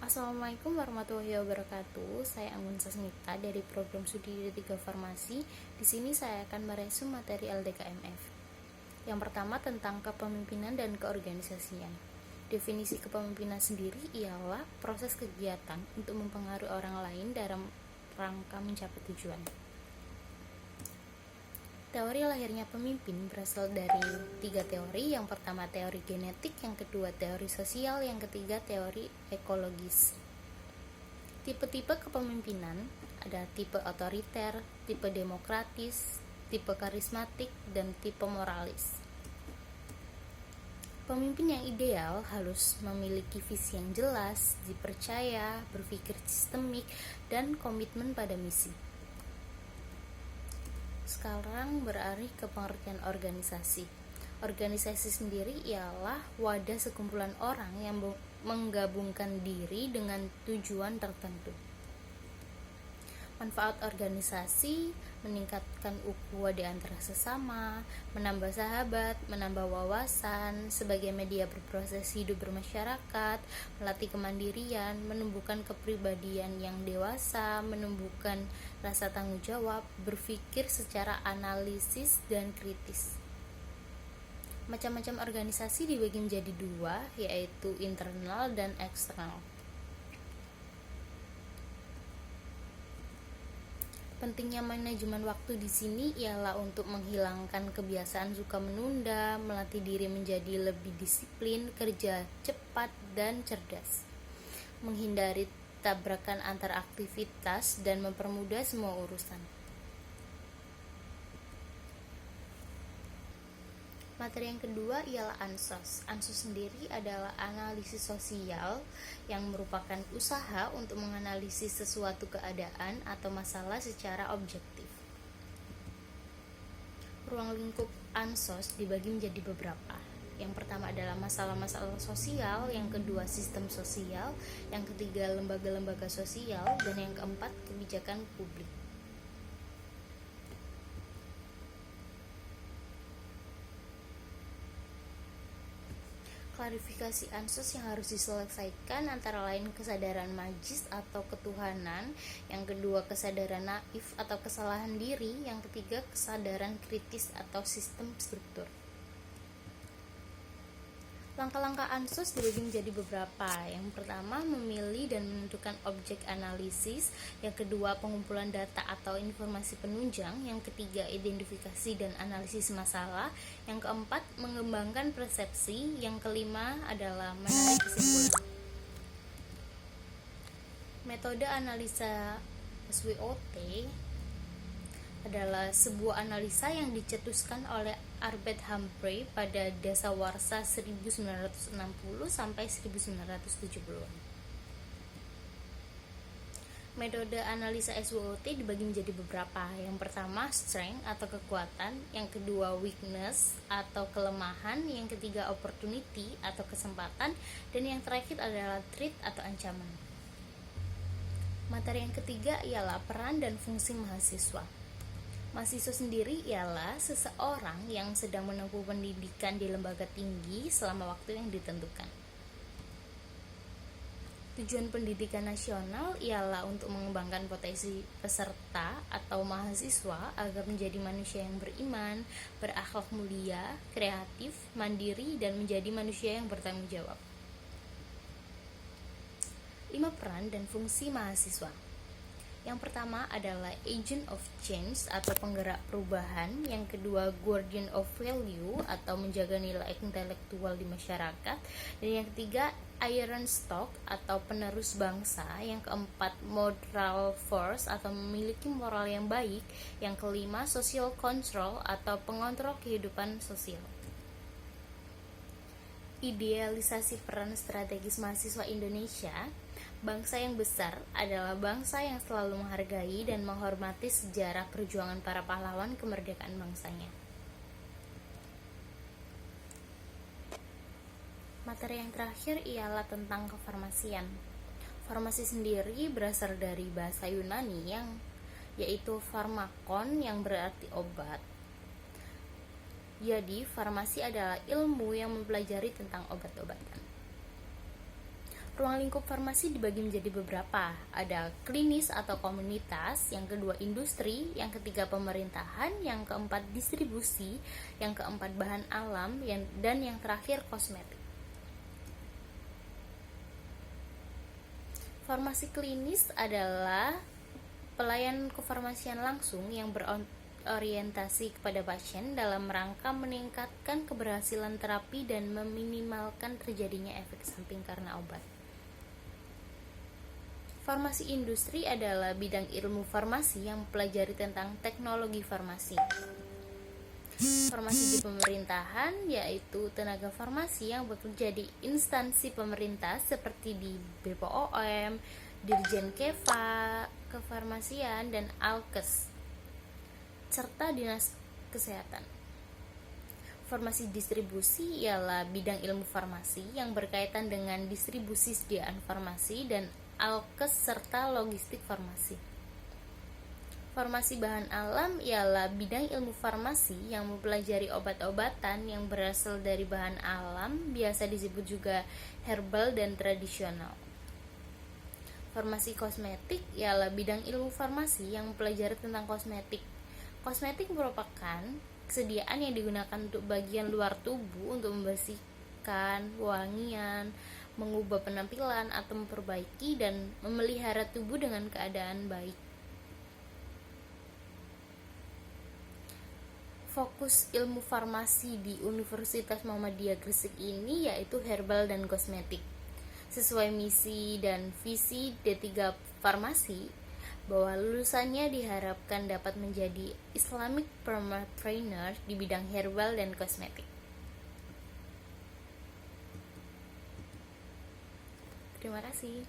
Assalamualaikum warahmatullahi wabarakatuh. Saya Anggun Sasmita dari program Studi D3 Farmasi. Di sini saya akan meresum materi LDKMF. Yang pertama tentang kepemimpinan dan keorganisasian. Definisi kepemimpinan sendiri ialah proses kegiatan untuk mempengaruhi orang lain dalam rangka mencapai tujuan. Teori lahirnya pemimpin berasal dari 3 teori. Yang pertama teori genetik, yang kedua teori sosial, yang ketiga teori ekologis. Tipe-tipe kepemimpinan ada tipe otoriter, tipe demokratis, tipe karismatik, dan tipe moralis. Pemimpin yang ideal harus memiliki visi yang jelas, dipercaya, berpikir sistemik, dan komitmen pada misi. Sekarang beralih ke pengertian organisasi. Organisasi sendiri ialah wadah sekumpulan orang yang menggabungkan diri dengan tujuan tertentu. Manfaat organisasi meningkatkan ukhuwah di antara sesama, menambah sahabat, menambah wawasan, sebagai media berproses hidup bermasyarakat, melatih kemandirian, menumbuhkan kepribadian yang dewasa, menumbuhkan rasa tanggung jawab, berpikir secara analisis dan kritis. Macam-macam organisasi dibagi menjadi 2, yaitu internal dan eksternal. Pentingnya manajemen waktu di sini ialah untuk menghilangkan kebiasaan suka menunda, melatih diri menjadi lebih disiplin, kerja cepat dan cerdas, menghindari tabrakan antar aktivitas dan mempermudah semua urusan. Materi yang kedua ialah ansos. Ansos sendiri adalah analisis sosial yang merupakan usaha untuk menganalisis sesuatu keadaan atau masalah secara objektif. Ruang lingkup ansos dibagi menjadi beberapa. Yang pertama adalah masalah-masalah sosial, yang kedua sistem sosial, yang ketiga lembaga-lembaga sosial, dan yang keempat kebijakan publik. Klarifikasi ansos yang harus diselesaikan antara lain kesadaran majis atau ketuhanan, yang kedua kesadaran naif atau kesalahan diri, yang ketiga kesadaran kritis atau sistem struktur. Langkah-langkah ansos dibagi menjadi beberapa. Yang pertama, memilih dan menentukan objek analisis. Yang kedua, pengumpulan data atau informasi penunjang. Yang ketiga, identifikasi dan analisis masalah. Yang keempat, mengembangkan persepsi. Yang kelima adalah menarik kesimpulan. Metode analisa SWOT adalah sebuah analisa yang dicetuskan oleh Albert Humphrey pada dasawarsa 1960 sampai 1970. Metode analisa SWOT dibagi menjadi beberapa. Yang pertama, strength atau kekuatan, yang kedua weakness atau kelemahan, yang ketiga opportunity atau kesempatan, dan yang terakhir adalah threat atau ancaman. Materi yang ketiga ialah peran dan fungsi mahasiswa. Mahasiswa sendiri ialah seseorang yang sedang menempuh pendidikan di lembaga tinggi selama waktu yang ditentukan. Tujuan pendidikan nasional ialah untuk mengembangkan potensi peserta atau mahasiswa agar menjadi manusia yang beriman, berakhlak mulia, kreatif, mandiri, dan menjadi manusia yang bertanggung jawab. 5 peran dan fungsi mahasiswa. Yang pertama adalah agent of change atau penggerak perubahan, yang kedua guardian of value atau menjaga nilai intelektual di masyarakat, dan yang ketiga iron stock atau penerus bangsa, yang keempat moral force atau memiliki moral yang baik, yang kelima social control atau pengontrol kehidupan sosial. Idealisasi peran strategis mahasiswa Indonesia. Bangsa yang besar adalah bangsa yang selalu menghargai dan menghormati sejarah perjuangan para pahlawan kemerdekaan bangsanya. Materi yang terakhir ialah tentang kefarmasian. Farmasi sendiri berasal dari bahasa Yunani yaitu pharmakon yang berarti obat. Jadi, farmasi adalah ilmu yang mempelajari tentang obat-obatan. Ruang lingkup farmasi dibagi menjadi beberapa. Ada klinis atau komunitas, yang kedua industri, yang ketiga pemerintahan, yang keempat distribusi, yang keempat bahan alam, dan yang terakhir kosmetik. Farmasi klinis adalah pelayanan kefarmasian langsung yang berorientasi kepada pasien dalam rangka meningkatkan keberhasilan terapi dan meminimalkan terjadinya efek samping karena obat. Farmasi industri adalah bidang ilmu farmasi yang mempelajari tentang teknologi farmasi. Farmasi di pemerintahan yaitu tenaga farmasi yang bekerja di instansi pemerintah seperti di BPOM, Dirjen Keva, Kefarmasian, dan Alkes, serta Dinas Kesehatan. Farmasi distribusi ialah bidang ilmu farmasi yang berkaitan dengan distribusi sediaan farmasi dan alkes serta logistik farmasi. Farmasi bahan alam ialah bidang ilmu farmasi yang mempelajari obat-obatan yang berasal dari bahan alam, biasa disebut juga herbal dan tradisional. Farmasi kosmetik ialah bidang ilmu farmasi yang mempelajari tentang kosmetik. Kosmetik merupakan kesediaan yang digunakan untuk bagian luar tubuh untuk membersihkan, wangian, mengubah penampilan atau memperbaiki dan memelihara tubuh dengan keadaan baik. Fokus ilmu farmasi di Universitas Muhammadiyah Gresik ini yaitu herbal dan kosmetik. Sesuai misi dan visi D3 Farmasi, bahwa lulusannya diharapkan dapat menjadi Islamic Pharma Trainer di bidang herbal dan kosmetik. Terima kasih.